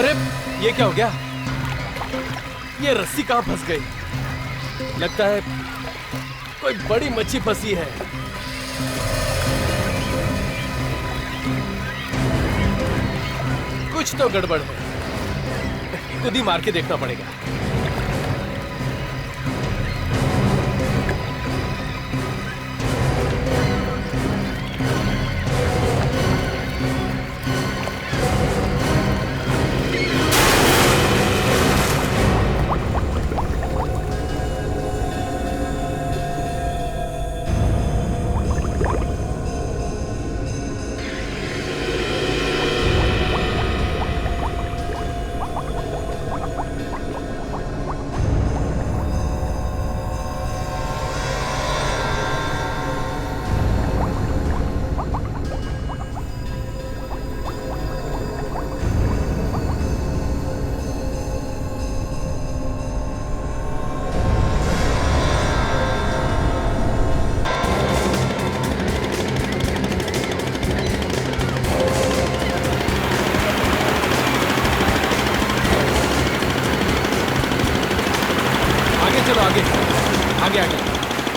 अरे ये क्या हो गया? ये रस्सी कहाँ फंस गई? लगता है कोई बड़ी मच्छी फंसी है। कुछ तो गड़बड़ है, खुद ही मार के देखना पड़ेगा।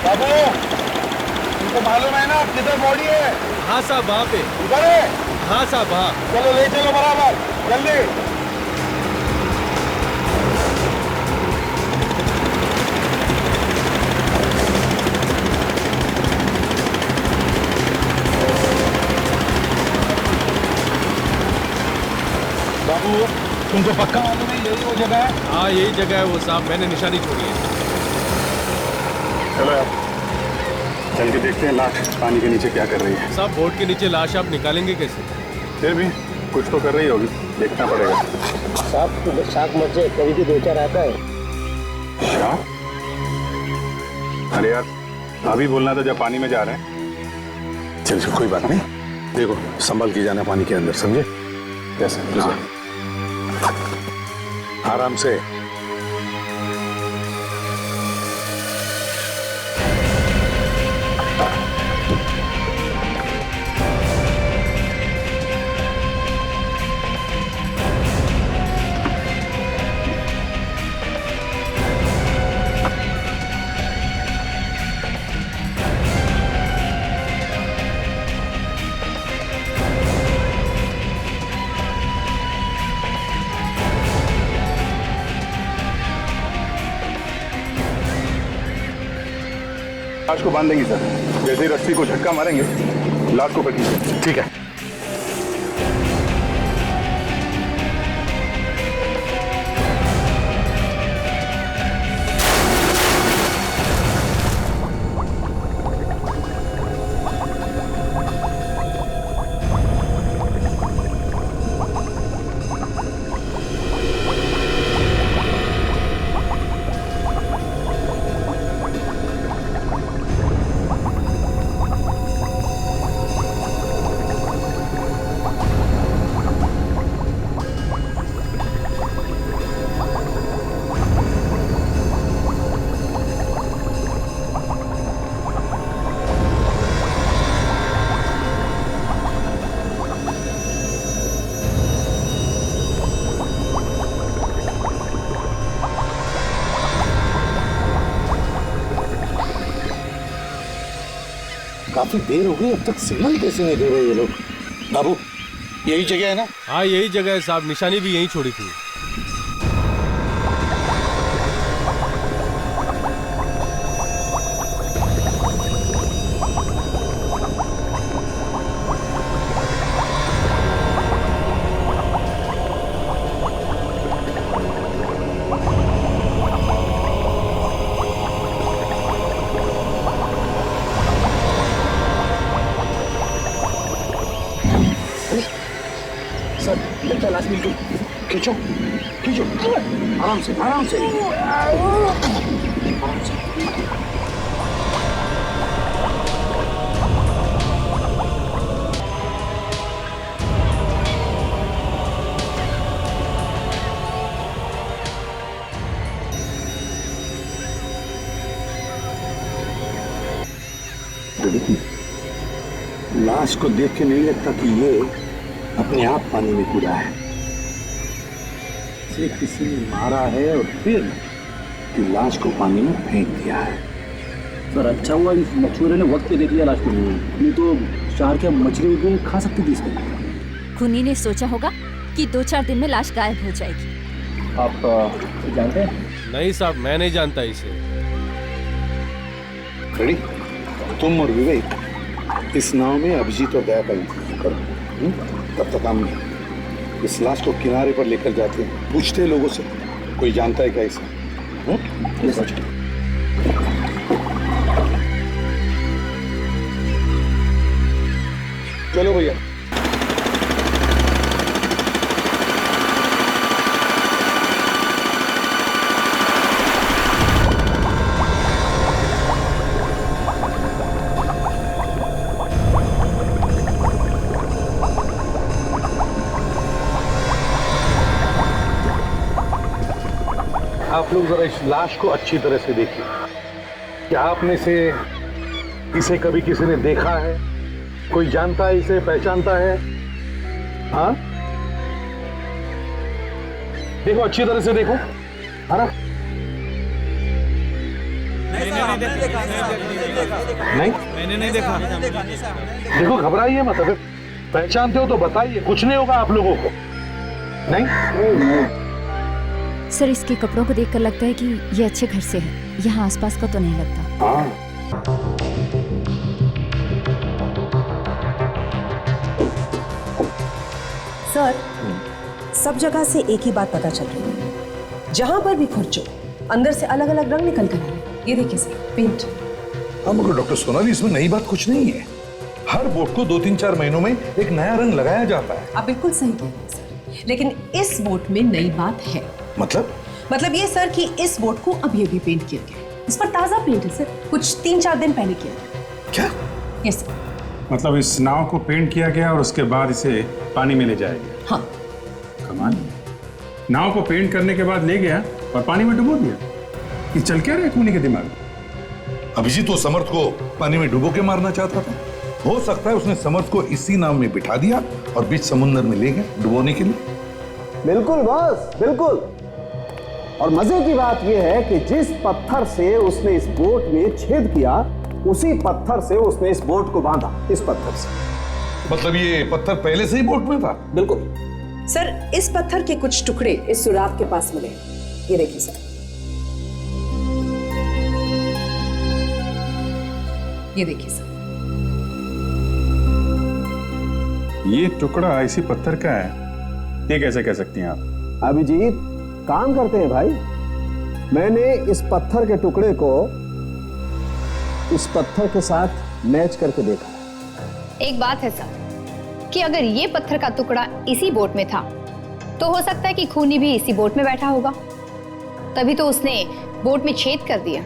बाबू, तुमको मालूम है ना किधर बॉडी है? हाँ साहब, वहाँ पे। उधर है? हाँ साहब, हाँ। चलो ले चलो बराबर, जल्दी। बाबू, तुमको पक्का मालूम है यही वो जगह है? हाँ यही जगह है वो साहब, मैंने निशानी छोड़ी है। चलो यार, चल के देखते हैं लाश पानी के नीचे क्या कर रही है। साहब बोट के नीचे लाश आप निकालेंगे कैसे? फिर भी कुछ तो कर रही होगी, देखना पड़ेगा। साहब शाक मत जाए, कभी भी दो चार आता है। शाक? अरे यार, अभी बोलना था जब पानी में जा रहे हैं। चल चल कोई बात नहीं, देखो संभल के जाना पानी के अंदर, समझे? कैसे? हाँ। आराम से। लाश को बांध देंगे सर, जैसे ही रस्सी को झटका मारेंगे लाश को पकड़िए। ठीक है। काफी देर हो गई, अब तक सिग्नल कैसे नहीं दे रहे ये लोग? बाबू, यही जगह है ना? हाँ यही जगह है साहब, निशानी भी यहीं छोड़ी थी। सर लगता लाश मिल गई। खींचो खींचो, आराम से आराम से आराम से। लाश को देख के नहीं लगता कि ये अपने आप पानी में कूदा है। से किसी ने मारा है और फिर कि लाश को पानी में फेंक दिया है। सर अच्छा हुआ इस मछुआरे ने वक्त पे देख लिया लाश को, नहीं तो शहर के मछली भी खा सकती थी इसको। खूनी ने सोचा होगा कि 2-4 दिन में लाश गायब हो जाएगी। आप जानते हैं? नहीं साहब, मैं नहीं जानता इसे। खड़ी, तुम और विवेक इस नाव में अभिजीत और दया का इंतजार करो। तब तक हम इस लाश को किनारे पर लेकर जाते हैं, पूछते हैं लोगों से कोई जानता है क्या इसे। चलो भैया। आप लोग जरा इस लाश को अच्छी तरह से देखिए। क्या आप में से इसे कभी किसी ने देखा है? कोई जानता है इसे, पहचानता है? हाँ, देखो अच्छी तरह से देखो, है ना? मैंने नहीं देखा। देखो घबराइए मत, अगर पहचानते हो तो बताइए, कुछ नहीं होगा आप लोगों को। नहीं? सर, इसके कपड़ों को देखकर लगता है कि ये अच्छे घर से है। यहाँ आसपास का तो नहीं लगता। हाँ। सर, सब जगह से एक ही बात पता चल रही है। जहां पर भी खुरचो, अंदर से अलग अलग रंग निकल कर आए। ये देखिए सर, पेंट। हाँ मगर डॉक्टर सोनाली, इसमें नई बात कुछ नहीं है। हर बोट को 2-3-4 महीनों में एक नया रंग लगाया जाता है। आप बिल्कुल सही कह रहे हैं सर, लेकिन इस बोट में नई बात है। मतलब ये सर कि इस बोट को अभी अभी पेंट किया गया है। इस पर ताजा पेंट है सर, कुछ 3-4 दिन पहले किया गया। क्या? Yes sir. मतलब इस नाव को पेंट किया गया और उसके बाद इसे पानी में ले जाया गया? हाँ। कमाल। नाव को पेंट करने के बाद ले गया और पानी में डुबो दिया। ये चल क्या रहा है खूनी के दिमाग में? अभिजीत तो समर्थ को पानी में डुबो के मारना चाहता था। हो सकता है उसने समर्थ को इसी नाव में बिठा दिया और बीच समुद्र में ले गया डुबोने के लिए। बिल्कुल बॉस, बिल्कुल। और मजे की बात यह है कि जिस पत्थर से उसने इस बोट में छेद किया, उसी पत्थर से उसने इस बोट को बांधा। इस पत्थर से। मतलब ये पत्थर पहले से ही बोट में था? बिल्कुल सर, इस पत्थर के कुछ टुकड़े इस सुराग के पास मिले। ये देखिए सर, ये देखिए सर। ये टुकड़ा इसी पत्थर का है, ये कैसे कह सकती हैं आप? अभिजीत काम करते हैं भाई। मैंने इस पत्थर के टुकड़े को इस पत्थर के साथ मैच करके देखा। एक बात है सर कि अगर ये पत्थर का टुकड़ा इसी बोट में था तो हो सकता है कि खूनी भी इसी बोट में बैठा होगा, तभी तो उसने बोट में छेद कर दिया।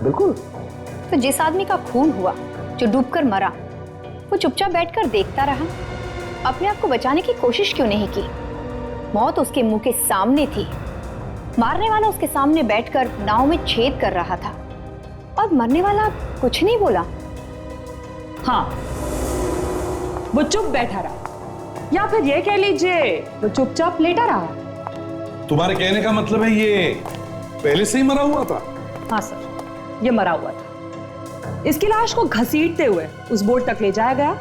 बिल्कुल। तो जिस आदमी का खून हुआ, जो डूबकर मरा, वो चुपचाप बैठकर देखता रहा, अपने आप को बचाने की कोशिश क्यों नहीं की? मौत उसके मुंह के सामने थी, मारने वाला उसके सामने बैठकर नाव में छेद कर रहा था और मरने वाला कुछ नहीं बोला। हाँ, वो चुप बैठा रहा, या फिर ये कह लीजिए वो चुपचाप लेटा रहा। तुम्हारे कहने का मतलब है ये पहले से ही मरा हुआ था? हाँ सर, ये मरा हुआ था। इसकी लाश को घसीटते हुए उस बोट तक ले जाया गया,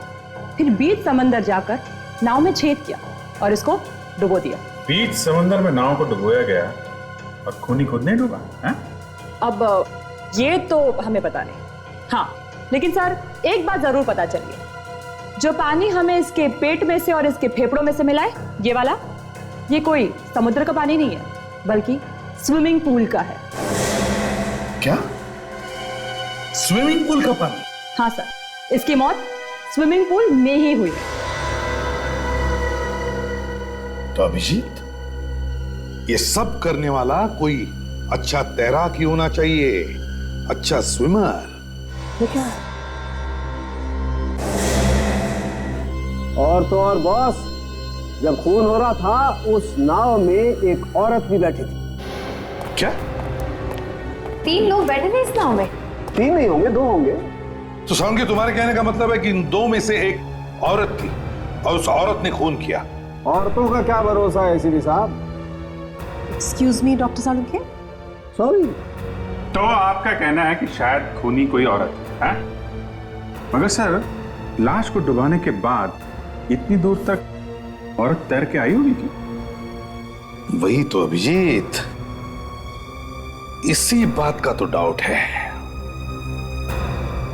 फिर बीच समंदर जाकर नाव में छेद किया और इसको डुबो दिया। बीच समंदर में नाव को डुबोया गया और खूनी खुद नहीं डूबा? अब ये तो हमें पता नहीं। हाँ, लेकिन सर एक बात जरूर पता चली है, जो पानी हमें इसके पेट में से और इसके फेफड़ों में से मिला है, ये वाला, ये कोई समुद्र का पानी नहीं है, बल्कि स्विमिंग पूल का है। क्या? स्विमिंग पूल का पानी? हाँ सर, इसकी मौत स्विमिंग पूल में ही हुई है। तो अभिजीत, ये सब करने वाला कोई अच्छा तैराक ही होना चाहिए, अच्छा स्विमर। ये क्या है? और तो और बॉस, जब खून हो रहा था उस नाव में एक औरत भी बैठी थी। क्या? 3 लोग बैठे थे इस नाव में? 3 नहीं होंगे, 2 होंगे। तो साउंड के तुम्हारे कहने का मतलब है कि इन 2 में से एक औरत थी और उस औरत ने खून किया। औरतों का क्या भरोसा है एसीपी साहब? Excuse me doctor Salunkhe. Sorry. तो आपका कहना है कि शायद खूनी कोई औरत है? मगर सर, लाश को डुबाने के बाद इतनी दूर तक औरत तैर के आई होगी क्या? वही तो अभिजीत, इसी बात का तो डाउट है।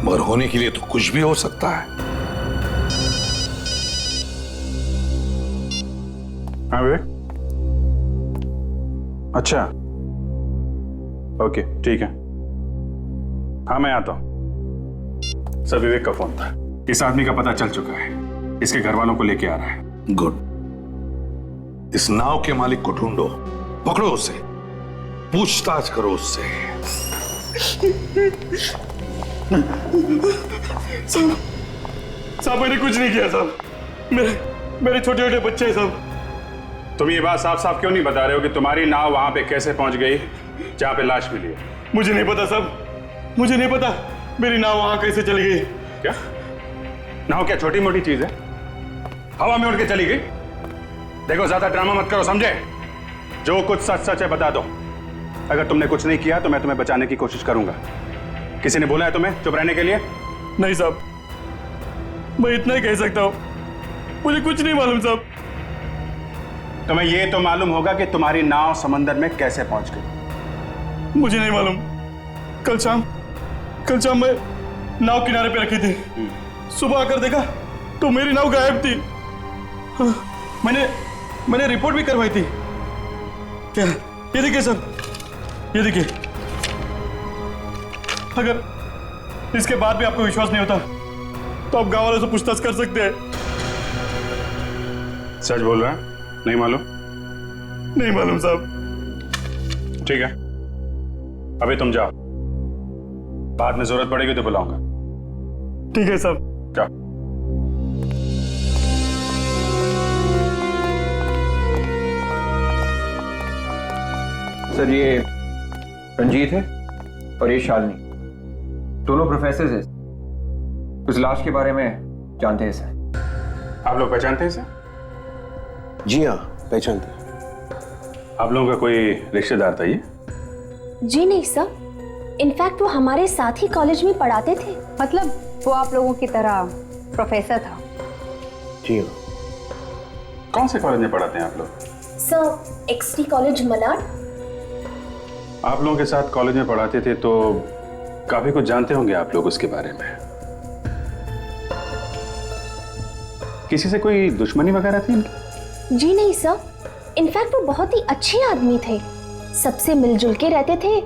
मगर होने के लिए तो कुछ भी हो सकता है। हाँ विवेक, अच्छा ओके ठीक है, हाँ मैं आता हूं। सर विवेक का फोन था, इस आदमी का पता चल चुका है, इसके घर वालों को लेके आ रहा है। गुड। इस नाव के मालिक को ढूंढो, पकड़ो उसे, पूछताछ करो उससे। साहब मैंने कुछ नहीं किया साहब, मेरे छोटे छोटे बच्चे हैं साहब। तुम ये बात साफ साफ क्यों नहीं बता रहे हो कि तुम्हारी नाव वहां पे कैसे पहुंच गई जहां पे लाश मिली है? मुझे नहीं पता साहब, मुझे नहीं पता मेरी नाव वहां कैसे चली गई। क्या नाव क्या छोटी मोटी चीज है? हवा में उड़ के चली गई? देखो ज्यादा ड्रामा मत करो, समझे? जो कुछ सच सच है बता दो। अगर तुमने कुछ नहीं किया तो मैं तुम्हें बचाने की कोशिश करूंगा। किसी ने बोला है तुम्हें चुप रहने के लिए? नहीं साहब, मैं इतना ही कह सकता हूं, मुझे कुछ नहीं मालूम साहब। तुम्हें यह तो मालूम होगा कि तुम्हारी नाव समंदर में कैसे पहुंच गई? मुझे नहीं मालूम। कल शाम मैं नाव किनारे पे रखी थी, सुबह आकर देखा तो मेरी नाव गायब थी। हाँ, मैंने रिपोर्ट भी करवाई थी। क्या? ये देखिए सर, ये देखिए। अगर इसके बाद भी आपको विश्वास नहीं होता तो आप गांव वालों से पूछताछ कर सकते हैं। सच बोल रहा है? नहीं मालूम? नहीं मालूम साहब। ठीक है, अभी तुम जाओ, बाद में जरूरत पड़ेगी तो बुलाऊंगा। ठीक है साहब। जाओ। सर ये रंजीत है और ये शालिनी, दोनों प्रोफेसर हैं। उस लाश के बारे में जानते हैं सर। आप लोग पहचानते हैं इसे? जी हाँ, पहचानते हैं। आप लोगों का कोई रिश्तेदार था ये? जी नहीं सर, इनफैक्ट वो हमारे साथ ही कॉलेज में पढ़ाते थे। मतलब वो आप लोगों की तरह प्रोफेसर था? जी हाँ। कौन से कॉलेज में पढ़ाते हैं आप लोग? सर एक्सटी कॉलेज मलाड। आप लोगों के साथ कॉलेज में पढ़ाते थे तो काफी कुछ जानते होंगे आप लोग उसके बारे में। किसी से कोई दुश्मनी वगैरह थी इनकी? जी नहीं सर, इनफैक्ट वो बहुत ही अच्छे आदमी थे, सबसे मिलजुल के रहते थे,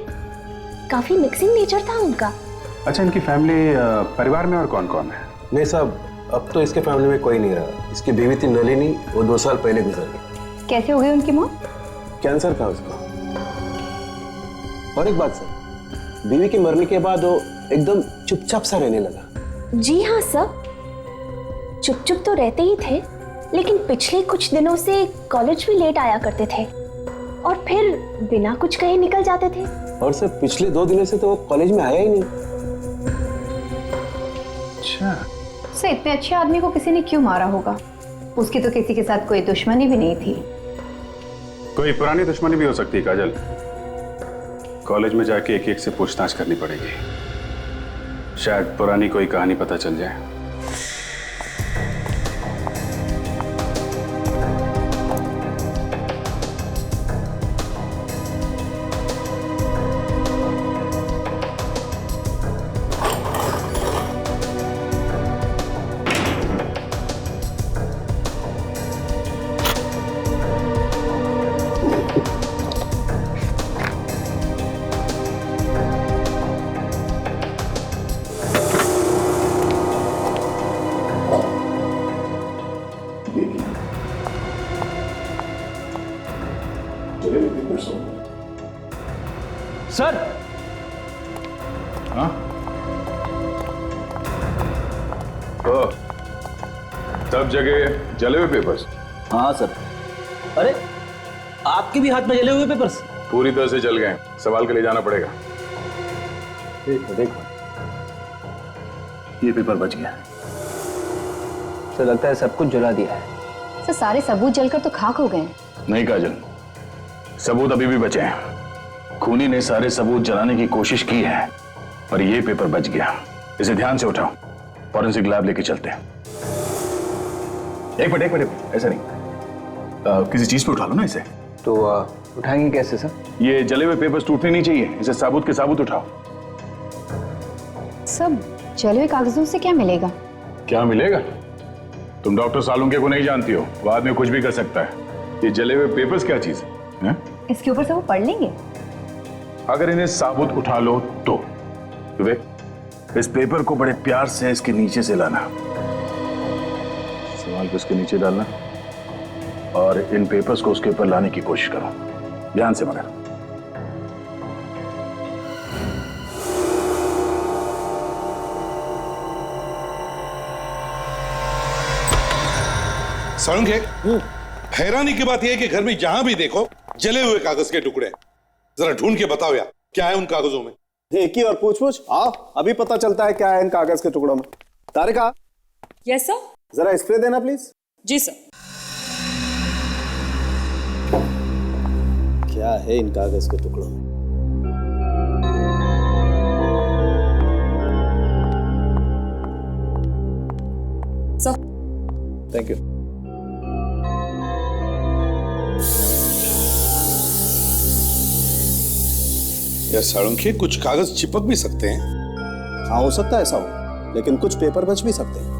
काफी मिक्सिंग नेचर था उनका। अच्छा, इनकी फैमिली परिवार में और कौन कौन है? नहीं साहब, अब तो इसके फैमिली में कोई नहीं रहा। इसकी बीवी थी नलिनी, वो 2 साल पहले गुजर गई। कैसे हो गई उनकी मौत? कैंसर था उसका। और एक बात सर, बीवी के मरने के बाद वो एकदम चुपचाप सा रहने लगा। जी हाँ सर, चुप चुप तो रहते ही थे, लेकिन पिछले कुछ दिनों से कॉलेज भी लेट आया करते थे और फिर बिना कुछ कहे निकल जाते थे। और सर पिछले 2 दिनों से तो वो कॉलेज में आया ही नहीं। अच्छा। सर इतने अच्छे आदमी को किसी ने क्यों मारा होगा? उसकी तो किसी के साथ कोई दुश्मनी भी नहीं थी। कोई पुरानी दुश्मनी भी हो सकती है काजल। कॉलेज में जाके एक एक से पूछताछ करनी पड़ेगी, शायद पुरानी कोई कहानी पता चल जाए। सर। हाँ? तो सब जगह जले हुए पेपर्स? हाँ सर। अरे आपके भी हाथ में जले हुए पेपर्स? पूरी तरह से जल गए, सवाल के लिए जाना पड़ेगा। देखो ये पेपर बच गया। सर लगता है सब कुछ जला दिया है। सर सारे सबूत जलकर तो खाक हो गए हैं। नहीं काजल, सबूत अभी भी बचे हैं। खूनी ने सारे सबूत जलाने की कोशिश की है, पर यह पेपर बच गया। इसे ध्यान से उठाओ, फॉरेंसिक लैब लेके चलते हैं। एक मिनट, ऐसा नहीं, किसी चीज पे उठा लो ना इसे। तो उठाएंगे कैसे सर? ये जले हुए पेपर्स टूटने नहीं चाहिए, इसे साबुत के साबुत उठाओ। सब जले हुए कागजों से क्या मिलेगा? क्या मिलेगा? तुम डॉक्टर सालुंके को नहीं जानती हो, वो आदमी कुछ भी कर सकता है। ये जले हुए पेपर्स क्या चीज है? इसके ऊपर से वो पढ़ लेंगे। अगर इन्हें साबुत उठा लो तो विवेक, इस पेपर को बड़े प्यार से इसके नीचे से लाना, संभाल के इसके नीचे डालना, और इन पेपर्स को उसके ऊपर लाने की कोशिश करो, ध्यान से मगर। सालुंके, हैरानी की बात यह है कि घर में जहां भी देखो जले हुए कागज के टुकड़े। जरा ढूंढ के बताओ यार, क्या है उन कागजों में? एक ही और पूछ आओ, अभी पता चलता है क्या है इन कागज के टुकड़ों में। तारिका। Yes sir. जरा स्प्रे देना प्लीज। जी सर। क्या है इन कागज के टुकड़ों में? सर। Thank you. यार सालुंके, कुछ कागज चिपक भी सकते हैं। हाँ, हो सकता है ऐसा हो, लेकिन कुछ पेपर बच भी सकते हैं।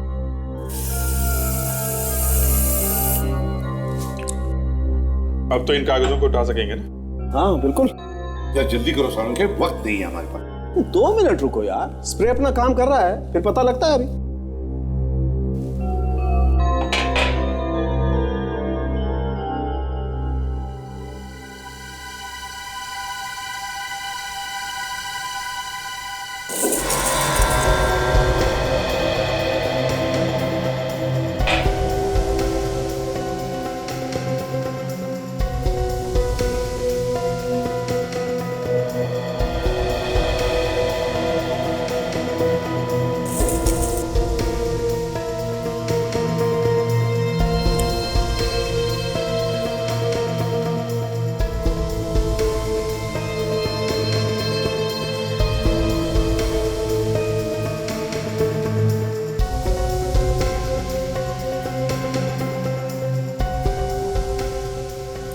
अब तो इन कागजों को उठा सकेंगे ना? हाँ बिल्कुल। यार जल्दी करो सालुंके, वक्त नहीं है हमारे पास। 2 मिनट रुको यार, स्प्रे अपना काम कर रहा है, फिर पता लगता है अभी।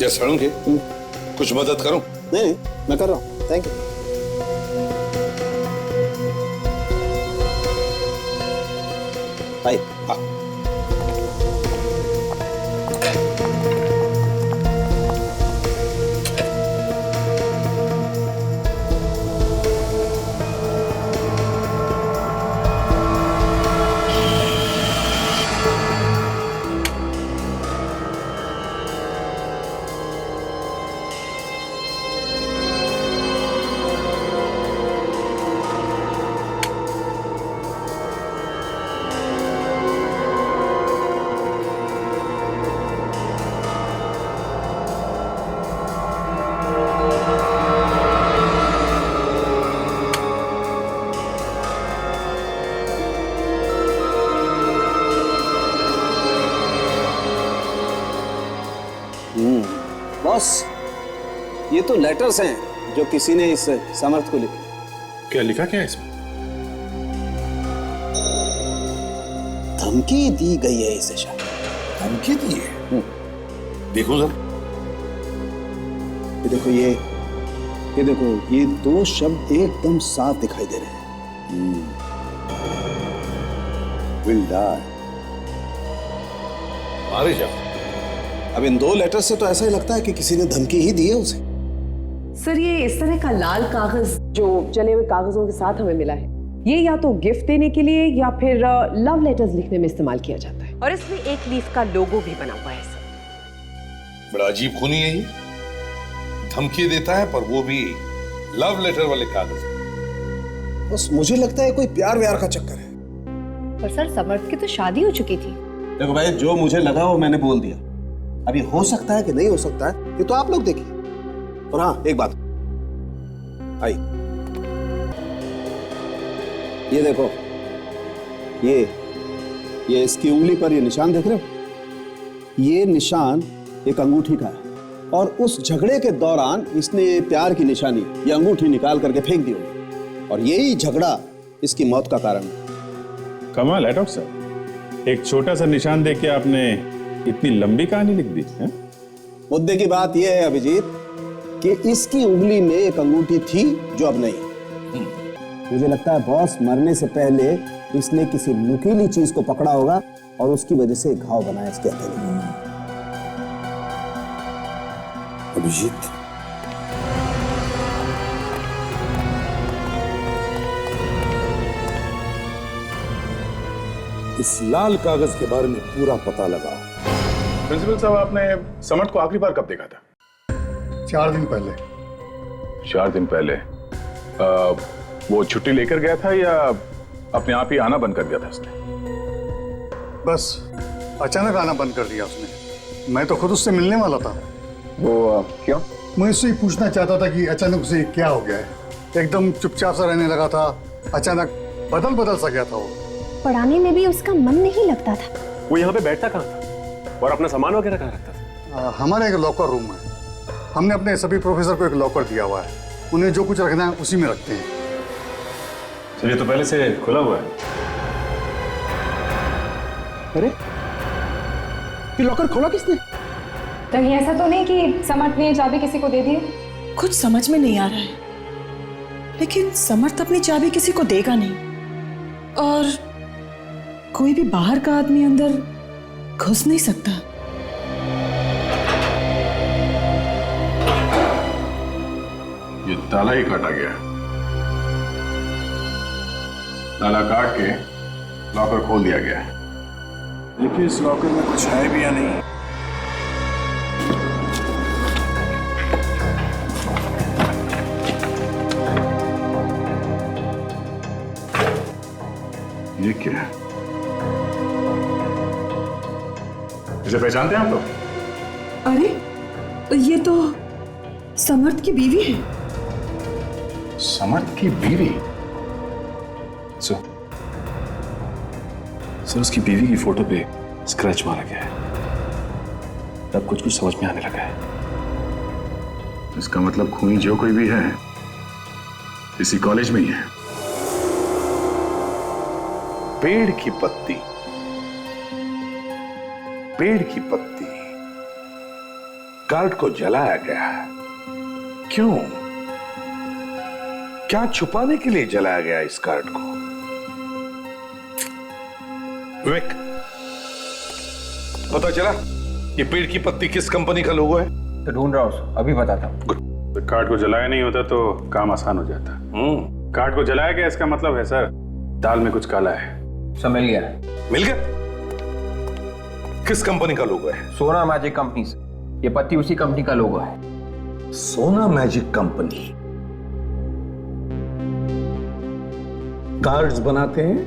यार सालुंके, कुछ मदद करूं? नहीं, मैं कर रहा हूं। Thank you. भाई हाँ। बॉस, ये तो लेटर्स हैं जो किसी ने इस समर्थ को लिखे। क्या लिखा क्या है इसमें? धमकी दी गई है इसे शायद। धमकी दी है? देखो जरा। ये देखो, ये देखो, ये 2 शब्द एकदम साफ दिखाई दे रहे हैं। Will die. मारे जाओ। अब इन 2 लेटर से तो ऐसा ही लगता है कि किसी ने धमकी ही दी है उसे। सर, ये इस तरह का लाल कागज जो जले हुए कागजों के साथ हमें मिला है, ये या तो गिफ्ट देने के लिए या फिर लव लेटर्स लिखने में इस्तेमाल किया जाता है। और इसमें एक लीफ का लोगो भी बना हुआ है सर। बड़ा अजीब खूनी है ये, धमकी देता है पर वो भी लव लेटर वाले कागज। बस मुझे लगता है कोई प्यार व्यार का चक्कर है। पर सर, समर्थ की तो शादी हो चुकी थी। देखो भाई, जो मुझे लगा वो मैंने बोल दिया। अभी हो सकता है कि नहीं हो सकता है, ये तो आप लोग देखिए। और हाँ, एक बात, आई ये देखो, ये इसकी उंगली पर ये निशान देख रहे हो? ये निशान एक अंगूठी का है, और उस झगड़े के दौरान इसने ये प्यार की निशानी, ये अंगूठी निकाल करके फेंक दी होगी और यही झगड़ा इसकी मौत का कारण है। कमाल है डॉक्टर साहब, एक छोटा सा निशान देख के आपने इतनी लंबी कहानी लिख दी है? मुद्दे की बात यह है अभिजीत कि इसकी उंगली में एक अंगूठी थी जो अब नहीं। मुझे लगता है बॉस मरने से पहले इसने किसी नुकीली चीज को पकड़ा होगा और उसकी वजह से घाव बनाया इसके हथेली में। अभिजीत, इस लाल कागज के बारे में पूरा पता लगाओ। प्रिंसिपल साहब, आपने समर्थ को आखिरी बार कब देखा था? 4 दिन पहले। 4 दिन पहले? वो छुट्टी लेकर गया था या अपने आप ही आना बंद कर दिया था उसने? बस अचानक आना बंद कर दिया उसने। मैं तो खुद उससे मिलने वाला था। वो क्यों? मैं उससे ही पूछना चाहता था कि अचानक उसे क्या हो गया है। एकदम चुपचाप सा रहने लगा था, अचानक बदल सा गया था वो। पढ़ाने में भी उसका मन नहीं लगता था। वो यहाँ पे बैठता कहाँ था और अपना सामान वगैरह कहाँ रखता था? हमारे एक लॉकर रूम है। हमने अपने सभी प्रोफेसर को एक लॉकर दिया हुआ है, उन्हें जो कुछ रखना है उसी में रखते हैं। चलिए, तो पहले से खुला हुआ है। अरे ये लॉकर खोला किसने? कहीं ऐसा तो नहीं कि समर्थ ने चाबी किसी को दे दी? कुछ समझ में नहीं आ रहा है, लेकिन समर्थ अपनी चाबी किसी को देगा नहीं और कोई भी बाहर का आदमी अंदर घुस नहीं सकता। ये ताला ही काटा गया। ताला काट के लॉकर खोल दिया गया है। देखिए इस लॉकर में कुछ है भी या नहीं। ये क्या है? इसे पहचानते हैं आप लोग? अरे ये तो समर्थ की बीवी है। समर्थ की बीवी? सर उसकी बीवी की फोटो पे स्क्रैच मारा गया है। अब कुछ समझ में आने लगा है। इसका मतलब खूनी जो कोई भी है इसी कॉलेज में ही है। पेड़ की पत्ती, पेड़ की पत्ती गार्ड को जलाया गया। क्यों? क्या छुपाने के लिए जलाया गया इस गार्ड को? विवेक, पता चला ये पेड़ की पत्ती किस कंपनी का लोगो है? तो ढूंढ रहा हूं, अभी बताता हूं। तो कार्ड को जलाया नहीं होता तो काम आसान हो जाता। कार्ड को जलाया गया, इसका मतलब है सर दाल में कुछ काला है। सब मिल गया। मिल गया? किस कंपनी का लोगो है? सोना मैजिक कंपनी से। ये पत्ती उसी कंपनी का लोगो है। सोना मैजिक कंपनी कार्ड्स बनाते हैं,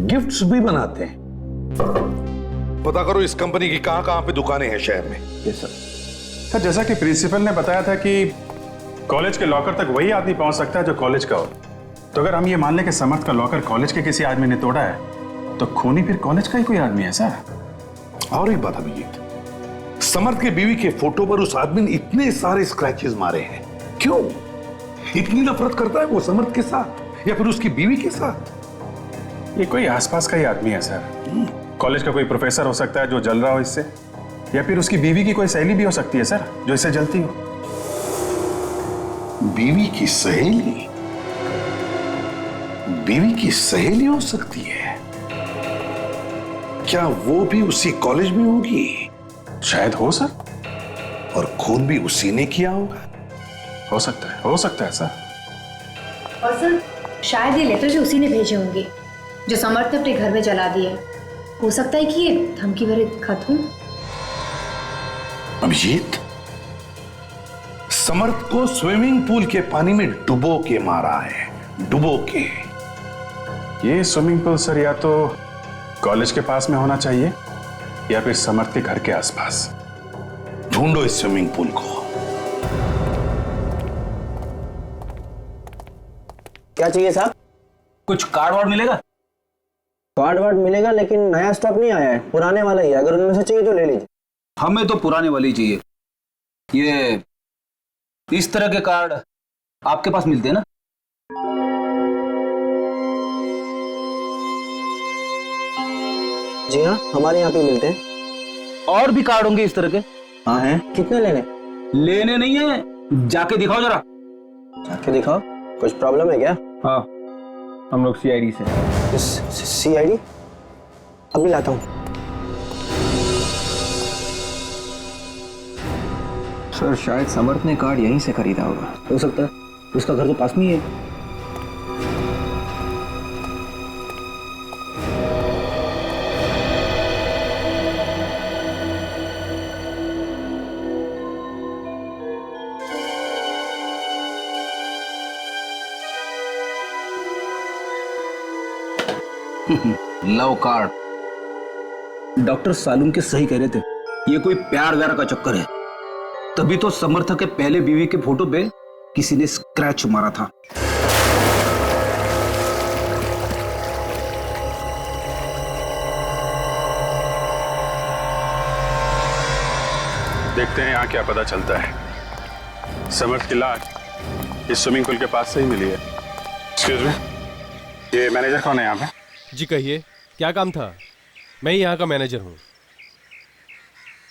गिफ्ट्स भी बनाते हैं। पता करो इस कंपनी की कहां पे दुकानें हैं शहर में। Yes sir. सर जैसा कि प्रिंसिपल ने बताया था कि कॉलेज के लॉकर तक वही आदमी पहुंच सकता है जो कॉलेज का हो, तो अगर हम ये मान लें कि समर्थ का लॉकर कॉलेज के किसी आदमी ने तोड़ा है तो खूनी फिर कॉलेज का ही कोई आदमी है सर। और एक बात अभिजीत, समर्थ के बीवी के फोटो पर उस आदमी ने इतने सारे स्क्रैचेस मारे हैं, क्यों? इतनी नफरत करता है वो समर्थ के साथ या फिर उसकी बीवी के साथ? ये कोई आसपास का ही आदमी है सर। कॉलेज का कोई प्रोफेसर हो सकता है जो जल रहा हो इससे, या फिर उसकी बीवी की कोई सहेली भी हो सकती है सर जो इससे जलती हो। बीवी की सहेली? बीवी की सहेली हो सकती है? क्या वो भी उसी कॉलेज में होगी? शायद हो सर। और खून भी उसी ने किया होगा? हो सकता है सर। और सर शायद ये लेटर भी उसी ने भेजे होंगे जो समर्थ ने अपने घर में जला दिए। हो सकता है कि ये धमकी भरे खत हो। अभिजीत, समर्थ को स्विमिंग पूल के पानी में डुबो के मारा है, डुबो के। ये स्विमिंग पूल सर या तो कॉलेज के पास में होना चाहिए या फिर समर्थ के घर के आसपास। ढूंढो इस स्विमिंग पूल को। क्या चाहिए साहब? कुछ कार्ड वार्ड मिलेगा? कार्ड वार्ड मिलेगा लेकिन नया स्टॉक नहीं आया है, पुराने वाला ही है। अगर उनमें से चाहिए तो ले लीजिए। हमें तो पुराने वाली चाहिए। ये इस तरह के कार्ड आपके पास मिलते हैं ना? जी हाँ, हमारे यहाँ पे मिलते हैं। और भी कार्ड होंगे इस तरह के? हाँ हैं। कितने लेने? लेने नहीं है, जाके दिखाओ जरा। जाके दिखाओ? कुछ प्रॉब्लम है क्या? हाँ, हम लोग सीआईडी से। सीआईडी? अभी लाता हूँ। सर शायद समर्थ ने कार्ड यहीं से खरीदा होगा। हो सकता है, उसका घर तो पास में ही है। Love card. डॉक्टर सालूम के सही कह रहे थे, ये कोई प्यार व्यार का चक्कर है। तभी तो समर्थ के पहले बीवी के फोटो पे किसी ने स्क्रैच मारा था। देखते हैं यहाँ क्या पता चलता है। समर्थ की लाश इस स्विमिंग पूल के पास से ही मिली है। एक्सक्यूज मी, ये मैनेजर कौन है यहाँ पे? जी कहिए, क्या काम था? मैं ही यहाँ का मैनेजर हूँ।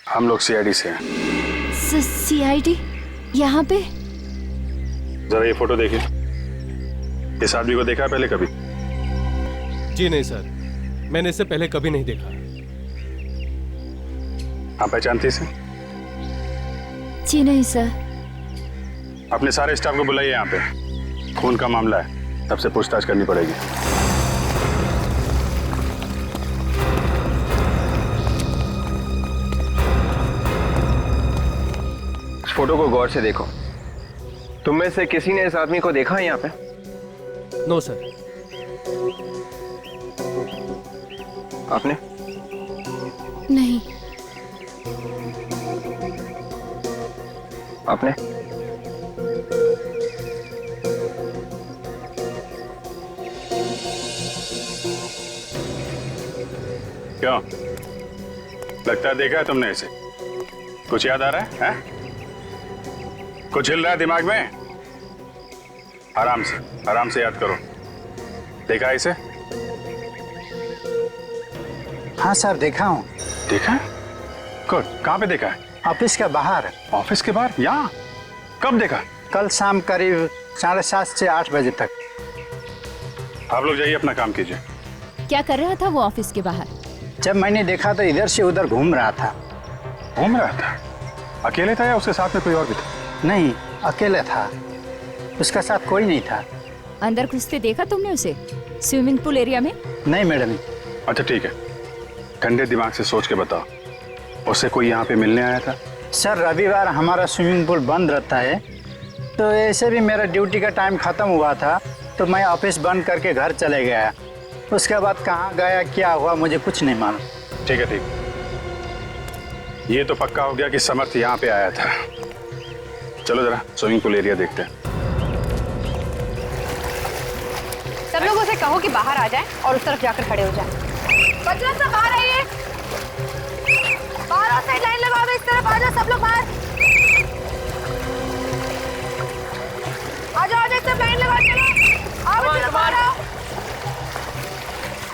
हम लोग सीआईडी से हैं। सीआईडी? यहाँ पे? जरा ये फोटो देखिए। इस आदमी को देखा है पहले कभी? जी नहीं सर, मैंने इसे पहले कभी नहीं देखा। आप पहचानती इसे? जी नहीं सर। अपने सारे स्टाफ को बुलाइए यहाँ पे। खून का मामला है, सबसे पूछताछ करनी पड़ेगी। फोटो को गौर से देखो। तुम में से किसी ने इस आदमी को देखा है यहाँ पे? No sir. आपने? नहीं। आपने? क्यों? लगता है देखा है तुमने इसे। कुछ याद आ रहा है? कुछ हिल रहा है दिमाग में? आराम से याद करो। देखा है इसे? हाँ सर, देखा हूँ। देखा है? गुड। कहाँ पे देखा है? ऑफिस के बाहर। ऑफिस के बाहर? यहाँ? कब देखा? कल शाम करीब 7:30 से 8 बजे तक। आप लोग जाइए, अपना काम कीजिए। क्या कर रहा था वो ऑफिस के बाहर? जब मैंने देखा तो इधर से उधर घूम रहा था। घूम रहा था? अकेले था या उसके साथ में कोई और भी था? नहीं, अकेले था। उसका साथ कोई नहीं था। अंदर घुसते देखा तुमने उसे स्विमिंग पूल एरिया में? नहीं मैडम। अच्छा ठीक है, ठंडे दिमाग से सोच के बताओ, उससे कोई यहाँ पे मिलने आया था? सर रविवार हमारा स्विमिंग पूल बंद रहता है, तो ऐसे भी मेरा ड्यूटी का टाइम ख़त्म हुआ था तो मैं ऑफिस बंद करके घर चले गया। उसके बाद कहाँ गया क्या हुआ मुझे कुछ नहीं मालूम। ठीक है, ठीक। ये तो पक्का हो गया कि समर्थ यहाँ पे आया था। चलो जरा स्विमिंग पूल एरिया देखते हैं। सब लोग उसे कहो कि बाहर आ जाए और उस तरफ जाकर खड़े हो जाए। बचना सब बाहर आइए, बाहर साइड लाइन लगा दो, इस तरफ आ जाओ सब लोग बाहर। आ जाओ सब लाइन लगा, चलो आओ बच्चे बाहर आओ।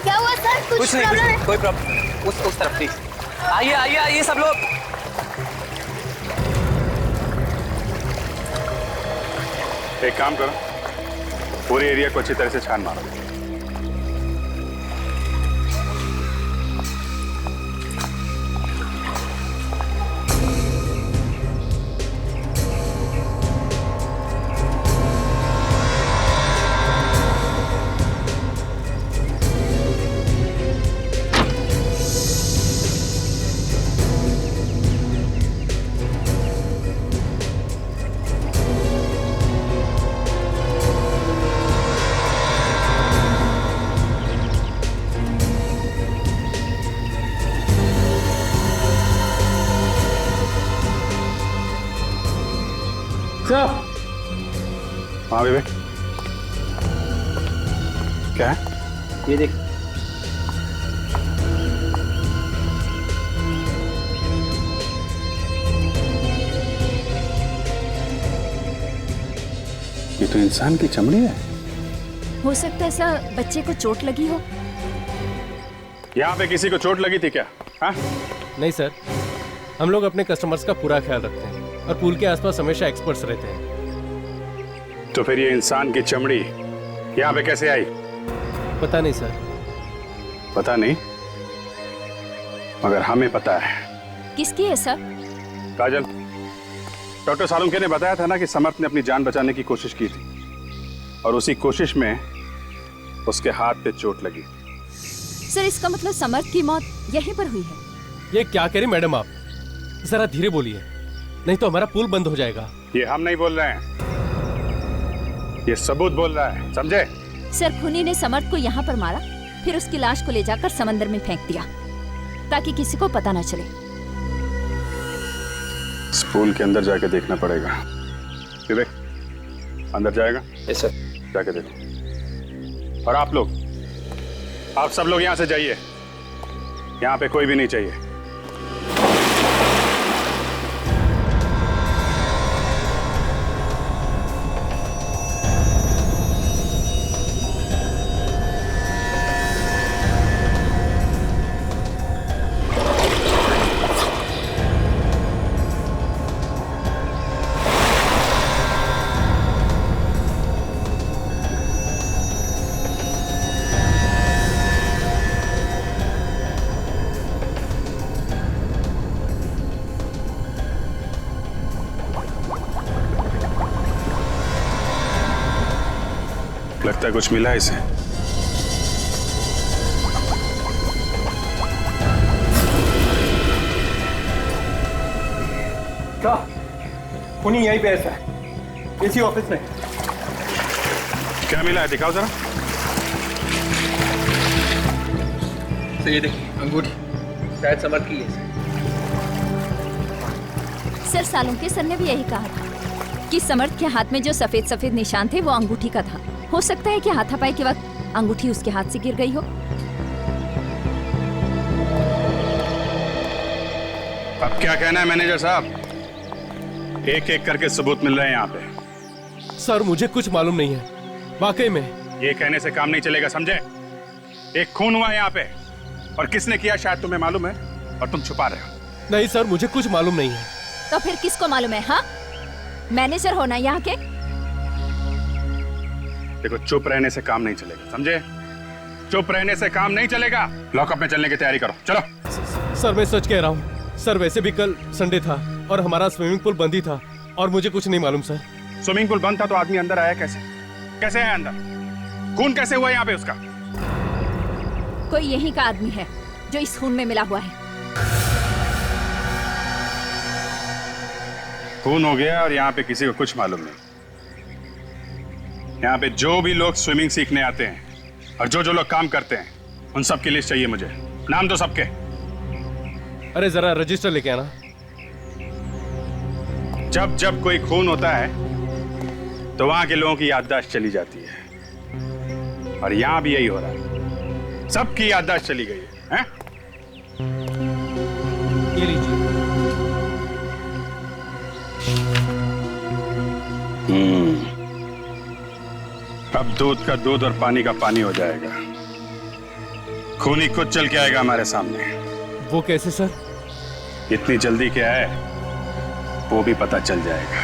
क्या हुआ सर? कुछ नहीं, कोई प्रॉब्लम। उस तरफ प्लीज। आइए सब लोग। एक काम करो, पूरे एरिया को अच्छी तरह से छान मारो। हाँ विवेक, क्या है? ये देख। ये तो इंसान की चमड़ी है। हो सकता है सर बच्चे को चोट लगी हो। यहाँ पे किसी को चोट लगी थी क्या? हाँ? नहीं सर, हम लोग अपने कस्टमर्स का पूरा ख्याल रखते हैं और पूल के आसपास हमेशा एक्सपर्ट्स रहते हैं। तो फिर ये इंसान की चमड़ी यहाँ पे कैसे आई? पता नहीं सर। पता नहीं, मगर हमें पता है। किसकी है सर? काजल, डॉक्टर सालुंके ने बताया था ना कि समर्थ ने अपनी जान बचाने की कोशिश की थी और उसी कोशिश में उसके हाथ पे चोट लगी। सर इसका मतलब समर्थ की मौत यहीं पर हुई है? ये क्या कह रही मैडम आप? जरा धीरे बोलिए, नहीं तो हमारा पुल बंद हो जाएगा। ये हम नहीं बोल रहे हैं, ये सबूत बोल रहा है, समझे? सर खूनी ने समर्थ को यहाँ पर मारा, फिर उसकी लाश को ले जाकर समंदर में फेंक दिया ताकि किसी को पता न चले। इस पुल के अंदर जाके देखना पड़ेगा। विवेक, अंदर जाएगा? Yes sir. जाके देखो। और आप सब लोग यहाँ से जाइए, यहाँ पे कोई भी नहीं चाहिए। लगता है कुछ मिला है इसे। क्या? खूनी यहीं पे ऐसा है, इसी ऑफिस में। क्या मिला है, दिखाओ जरा। सर ये देखिए, अंगूठी शायद समर्थ की है। सर सालुंके सर ने भी यही कहा था कि समर्थ के हाथ में जो सफेद सफेद निशान थे वो अंगूठी का था। हो सकता है कि हाथापाई के वक्त अंगूठी उसके हाथ से गिर गई हो। अब क्या कहना है मैनेजर साहब? एक एक करके सबूत मिल रहे हैं यहाँ पे। सर मुझे कुछ मालूम नहीं है, वाकई में। ये कहने से काम नहीं चलेगा, समझे? एक खून हुआ है यहाँ पे और किसने किया शायद तुम्हें मालूम है और तुम छुपा रहे हो। नहीं सर, मुझे कुछ मालूम नहीं है। तो फिर किसको मालूम है? हाँ, मैनेजर होना यहाँ के। देखो, चुप रहने से काम नहीं चलेगा, समझे? चुप रहने से काम नहीं चलेगा। लॉकअप में चलने की तैयारी करो, चलो। सर मैं सच कह रहा हूँ सर, वैसे भी कल संडे था और हमारा स्विमिंग पूल बंद ही था और मुझे कुछ नहीं मालूम सर। स्विमिंग पूल बंद था तो आदमी अंदर आया कैसे? कैसे आया अंदर? खून कैसे हुआ यहाँ पे उसका? कोई यहीं का आदमी है जो इस खून में मिला हुआ है। खून हो गया और यहाँ पे किसी को कुछ मालूम नहीं। यहाँ पे जो भी लोग स्विमिंग सीखने आते हैं और जो जो लोग काम करते हैं, उन सब की लिस्ट चाहिए मुझे। नाम दो सबके। अरे जरा रजिस्टर लेके आना। जब जब कोई खून होता है तो वहां के लोगों की याददाश्त चली जाती है और यहां भी यही हो रहा है, सबकी याददाश्त चली गई है, हैं? ये लीजिए। अब दूध का दूध और पानी का पानी हो जाएगा। खूनी खुद चल के आएगा हमारे सामने। वो कैसे सर? इतनी जल्दी क्या है, वो भी पता चल जाएगा।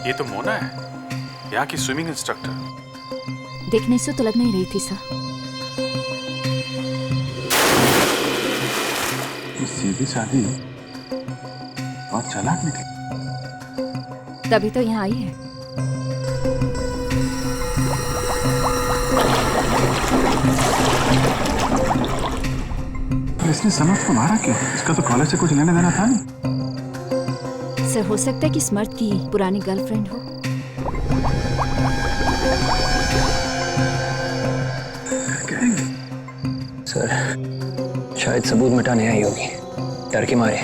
ये तो मोना है, यहाँ की स्विमिंग इंस्ट्रक्टर। देखने से तो लग नहीं रही थी सर। ये सीधी सादी बहुत चालाक निकली। तभी तो यहाँ आई है। तो इसने समर्थ को मारा क्यों? इसका तो कॉलेज से कुछ लेना देना था नहीं। सर हो सकता है कि समर्थ की पुरानी गर्लफ्रेंड हो। सर शायद शायद सबूत मिटाने आई होगी, डर के मारे।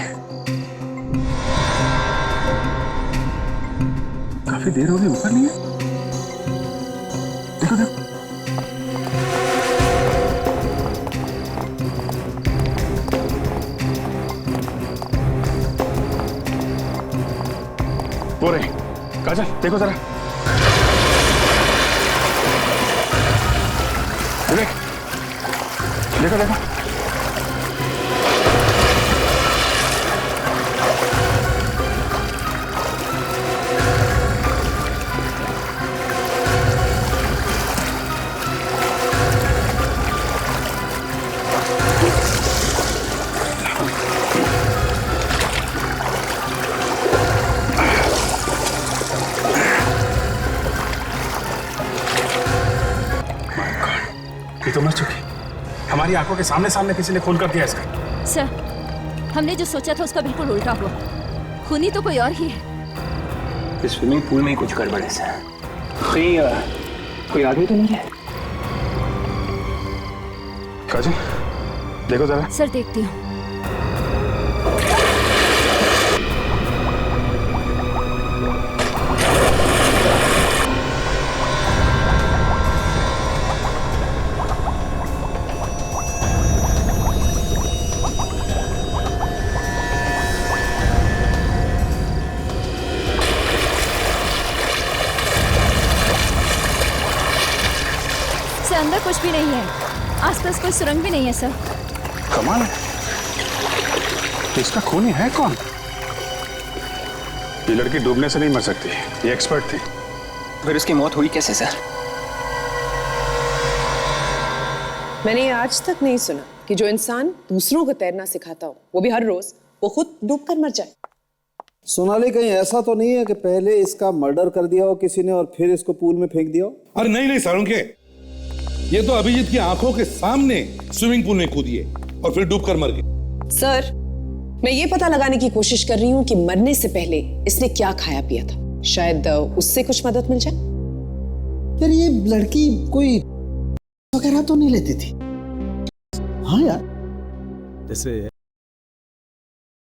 काफी देर हो गई, ऊपर नहीं है। देखो देखो, वो रही। काजल देखो जरा, विवेक देखो देखो। ये तो मर चुकी, हमारी आंखों के सामने सामने किसी ने खून कर दिया इसका। सर, हमने जो सोचा था उसका बिल्कुल उल्टा हुआ। खूनी तो कोई और ही है। इस स्विमिंग पूल में ही कुछ गड़बड़ है सर। कोई आदमी तो नहीं है? काजल देखो जरा। सर देखती हूँ। अंदर कुछ भी नहीं है, आसपास कोई सुरंग भी नहीं है सर। कमाल है, इसका खूनी है कौन? ये लड़की डूबने से नहीं मर सकती, ये एक्सपर्ट थी। फिर उसकी मौत हुई कैसे सर? मैंने आज तक नहीं सुना कि जो इंसान दूसरों को तैरना सिखाता हो, वो भी हर रोज वो खुद डूबकर मर जाए। सोनाली, कहीं ऐसा तो नहीं है कि पहले इसका मर्डर कर दिया हो किसी ने और फिर इसको पूल में फेंक दिया हो? अरे नहीं नहीं सारुंके, ये तो अभिजीत की आंखों के सामने स्विमिंग पूल में कूदी है और फिर डूबकर मर गई। सर, मैं ये पता लगाने की कोशिश कर रही हूँ कि मरने से पहले इसने क्या खाया पिया था। शायद उससे कुछ मदद मिल जाए। यार, ये लड़की कोई वगैरह तो नहीं लेती थी? हाँ यार, जैसे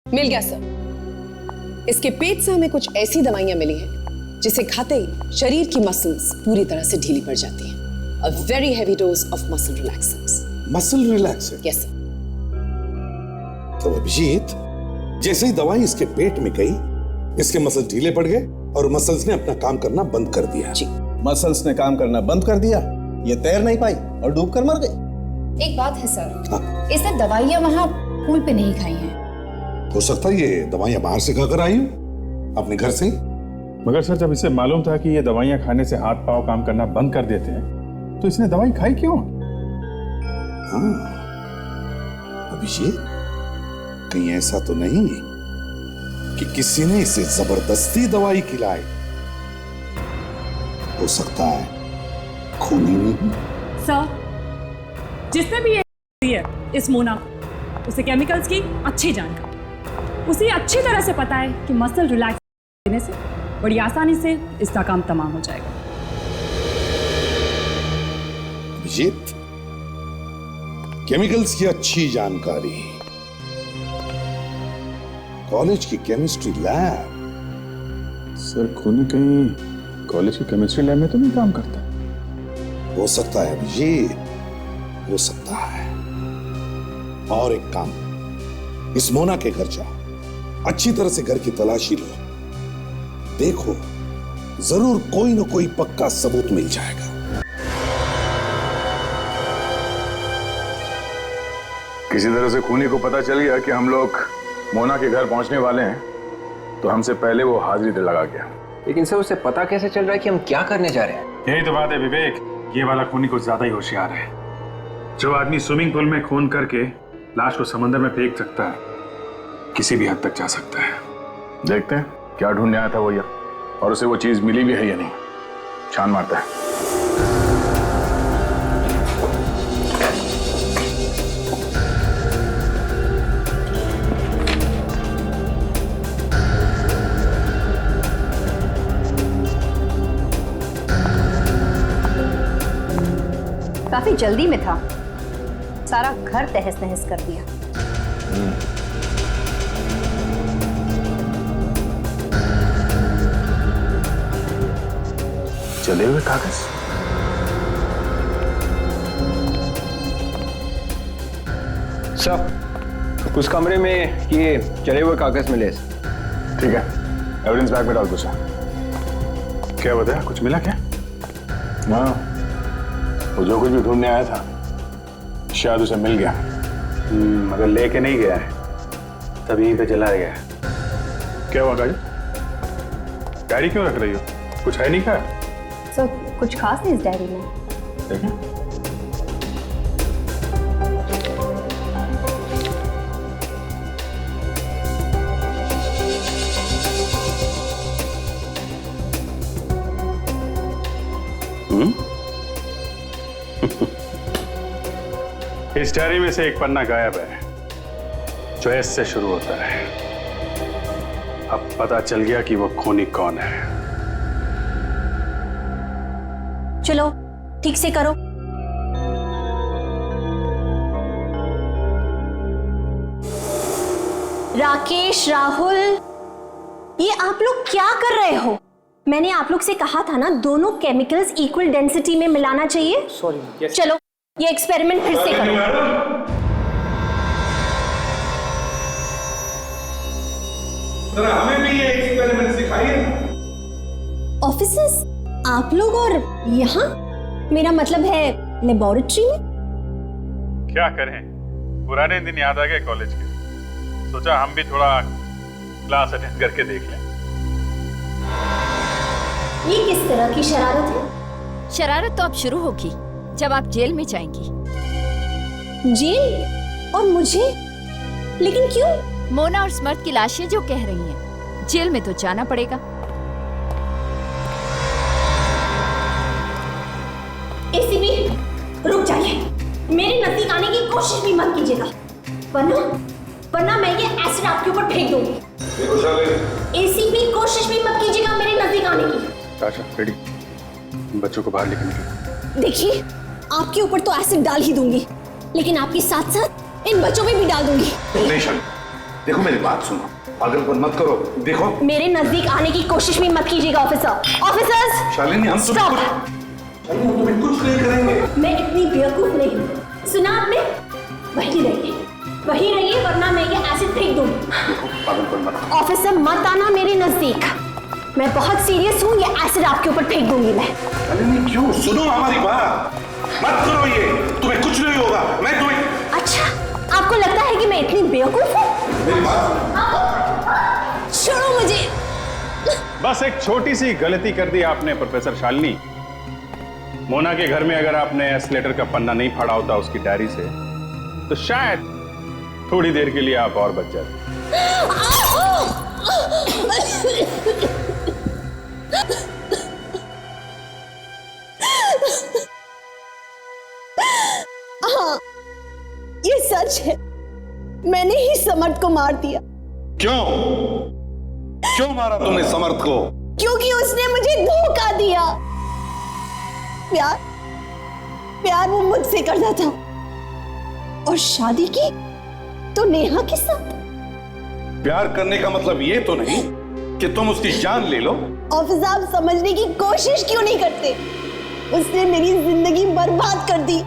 मिल गया सर। इसके पेट से हमें कुछ ऐसी दवाइयां मिली हैं जिसे खाते ही शरीर की मसल्स पूरी तरह से ढीली पड़ जाती हैं। A very heavy dose of muscle relaxants. Muscle relaxant? Yes, sir. तो अभिजीत, जैसे ही दवाई इसके पेट में गई, इसके मसल ढीले पड़ गए और मसल्स ने अपना काम करना बंद कर दिया। जी, मसल्स ने काम करना बंद कर दिया, ये तैर नहीं पाई और डूबकर मर गई। एक बात है सर, इसने दवाइयाँ वहाँ पूल पे नहीं खाई हैं। हो सकता है ये दवाइयां बाहर से खाकर आई हूं, अपने घर से। मगर सर, जब इसे मालूम था कि ये दवाइयां खाने से हाथ पांव काम करना बंद कर देते हैं, तो इसने दवाई खाई क्यों? हाँ, अभिषेक, कहीं ऐसा तो नहीं कि किसी ने इसे जबरदस्ती दवाई खिलाई? हो सकता है खूनी नहीं। सर, जिसने भी ये दी है इस मोना को, उसे केमिकल्स की अच्छी जानकारी, उसे अच्छी तरह से पता है कि मसल रिलैक्स देने से बड़ी आसानी से इसका काम तमाम हो जाएगा। अभिजीत, केमिकल्स की अच्छी जानकारी, कॉलेज की केमिस्ट्री लैब। सर, खूनी कहीं कॉलेज की केमिस्ट्री लैब में तो नहीं काम करता? हो सकता है अभिजीत, हो सकता है। और एक काम, इस मोना के घर जाओ, अच्छी तरह से घर की तलाशी लो, देखो जरूर कोई ना कोई पक्का सबूत मिल जाएगा। किसी तरह से खूनी को पता चल गया कि हम लोग मोना के घर पहुंचने वाले हैं, तो हमसे पहले वो हाजिरी दे लगा गया। लेकिन सर, उसे पता कैसे चल रहा है कि हम क्या करने जा रहे हैं? यही तो बात है विवेक, ये वाला खूनी कुछ ज्यादा ही होशियार है। जो आदमी स्विमिंग पूल में खून करके लाश को समंदर में फेंक सकता है, किसी भी हद तक जा सकता है। देखते हैं क्या ढूंढने आया था वो, या और उसे वो चीज मिली भी है या नहीं। छान मारता है। काफी जल्दी में था, सारा घर तहस नहस कर दिया। जले हुए कागज? सर, उस कमरे में ये जले हुए कागज मिले। ठीक है, एविडेंस बैग में डाल दो सर। क्या बताया, कुछ मिला क्या? हाँ, वो जो कुछ भी ढूंढने आया था शायद उसे मिल गया, मगर लेके नहीं गया है, तब यहीं पे चला गया। क्या हुआ गाड़ी? डायरी क्यों रख रही हो? कुछ है नहीं क्या? सर, कुछ खास नहीं इस डायरी में। देखें। इस डायरी में से एक पन्ना गायब है जो एस से शुरू होता है। अब पता चल गया कि वो खूनी कौन है। चलो ठीक से करो। राकेश, राहुल, ये आप लोग क्या कर रहे हो? मैंने आप लोग से कहा था ना, दोनों केमिकल्स इक्वल डेंसिटी में मिलाना चाहिए। सॉरी। चलो ये एक्सपेरिमेंट फिर से करो। जरा हमें भी ये एक्सपेरिमेंट सिखाइए। ऑफिसर्स, आप लोग और यहाँ? मेरा मतलब है लेबोरेटरी में। क्या करें, पुराने दिन याद आ गए कॉलेज के। सोचा हम भी थोड़ा क्लास अटेंड करके देख लें। ये किस तरह की शरारत है? शरारत तो अब शुरू होगी जब आप जेल में जाएंगी। जेल? और मुझे? लेकिन क्यों? मोना और स्मर्थ की लाशें जो कह रही हैं, जेल में तो जाना पड़ेगा। एसीपी, रुक जाइए। मेरे नजदीक आने की कोशिश भी मत कीजिएगा, वरना मैं ये एसिड आपके ऊपर फेंक दूंगी। एसीपी, कोशिश भी मत कीजिएगा मेरे नजदीक आने की। अच्छा, रेडी। बच्चों को बाहर लेके निकलो। देखिए, आपके ऊपर तो एसिड डाल ही दूंगी, लेकिन आपके साथ साथ इन बच्चों पे भी डाल दूंगी। नहीं शालिनी, देखो मेरी बात सुनो, पागलपन मत करो। देखो, मेरे नजदीक आने की कोशिश भी मत कीजिएगा ऑफिसर। ऑफिसर्स, शालिनी हम तुम्हें कुछ नहीं करेंगे। मैं इतनी बेवकूफ नहीं हूँ। सुना आपने? वहीं रहिए वरना मैं ये एसिड फेंक दूंगी। पागलपन मत। ऑफिसर, मत आना मेरे नजदीक। मैं बहुत सीरियस हूँ, ये एसिड आपके ऊपर फेंक दूंगी मैं। शालिनी क्यों? सुनो हमारी बात, मत करो ये, तुम्हें कुछ नहीं होगा। मैं तुम्हें। अच्छा, आपको लगता है कि मैं इतनी बेवकूफ हूँ? मेरी बात छोड़ो मुझे। बस एक छोटी सी गलती कर दी आपने प्रोफेसर शालिनी। मोना के घर में अगर आपने एस लेटर का पन्ना नहीं फाड़ा होता उसकी डायरी से, तो शायद थोड़ी देर के लिए आप और बच जाते। हाँ, ये सच है, मैंने ही समर्थ को मार दिया। क्यों मारा तुमने समर्थ को? क्योंकि उसने मुझे धोखा दिया। प्यार वो मुझसे करता था, और शादी की तो नेहा के साथ। प्यार करने का मतलब ये तो नहीं कि तुम उसकी जान ले लो। ऑफिसर, आप समझने की कोशिश क्यों नहीं करते? उसने मेरी जिंदगी बर्बाद कर दी,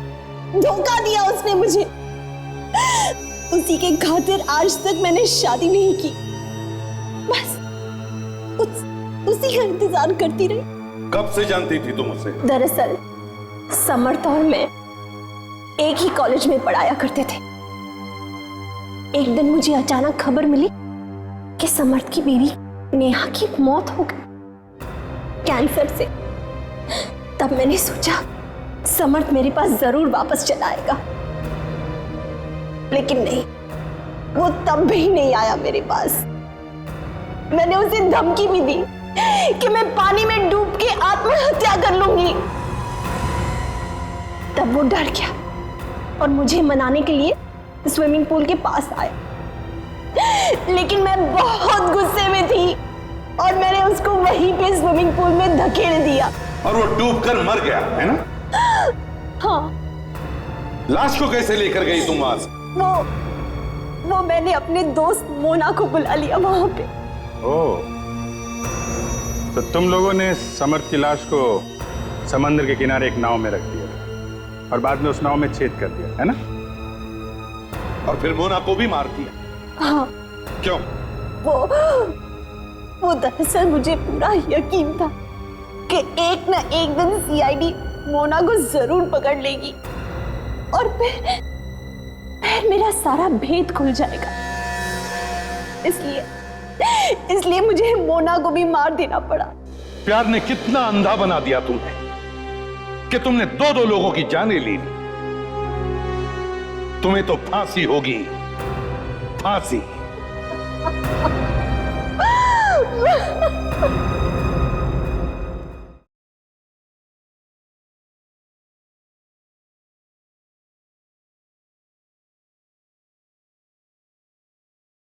धोखा दिया उसने मुझे। उसी के खातिर आज तक मैंने शादी नहीं की, बस उसी का इंतजार करती रही। कब से जानती थी तुम उसे? दरअसल समर्थ और मैं एक ही कॉलेज में पढ़ाया करते थे। एक दिन मुझे अचानक खबर मिली कि समर्थ की बीवी नेहा की मौत हो गई, कैंसर से। तब मैंने सोचा समर्थ मेरे पास जरूर वापस चला आएगा, लेकिन नहीं, वो तब भी नहीं आया मेरे पास। मैंने उसे धमकी भी दी कि मैं पानी में डूब के आत्महत्या कर लूंगी। तब वो डर गया और मुझे मनाने के लिए स्विमिंग पूल के पास आया, लेकिन मैं बहुत गुस्से में थी और मैंने उसको वहीं पे स्विमिंग पूल में धकेल दिया। और वो डूबकर मर गया, है ना? हाँ। लाश को कैसे लेकर गई तुम वहां से? वो मैंने अपने दोस्त मोना को बुला लिया वहां पे। ओह, तो तुम लोगों ने समर्थ की लाश को समंदर के किनारे एक नाव में रख दिया और बाद में उस नाव में छेद कर दिया, है ना? और फिर मोना को भी मार दिया। हाँ। क्यों? वो दरअसल मुझे पूरा यकीन था कि एक न एक दिन सीआईडी मोना को जरूर पकड़ लेगी और फिर मेरा सारा भेद खुल जाएगा। इसलिए मुझे मोना को भी मार देना पड़ा। प्यार ने कितना अंधा बना दिया तुम्हें कि तुमने दो लोगों की जानें ली। तुम्हें तो फांसी होगी, फांसी।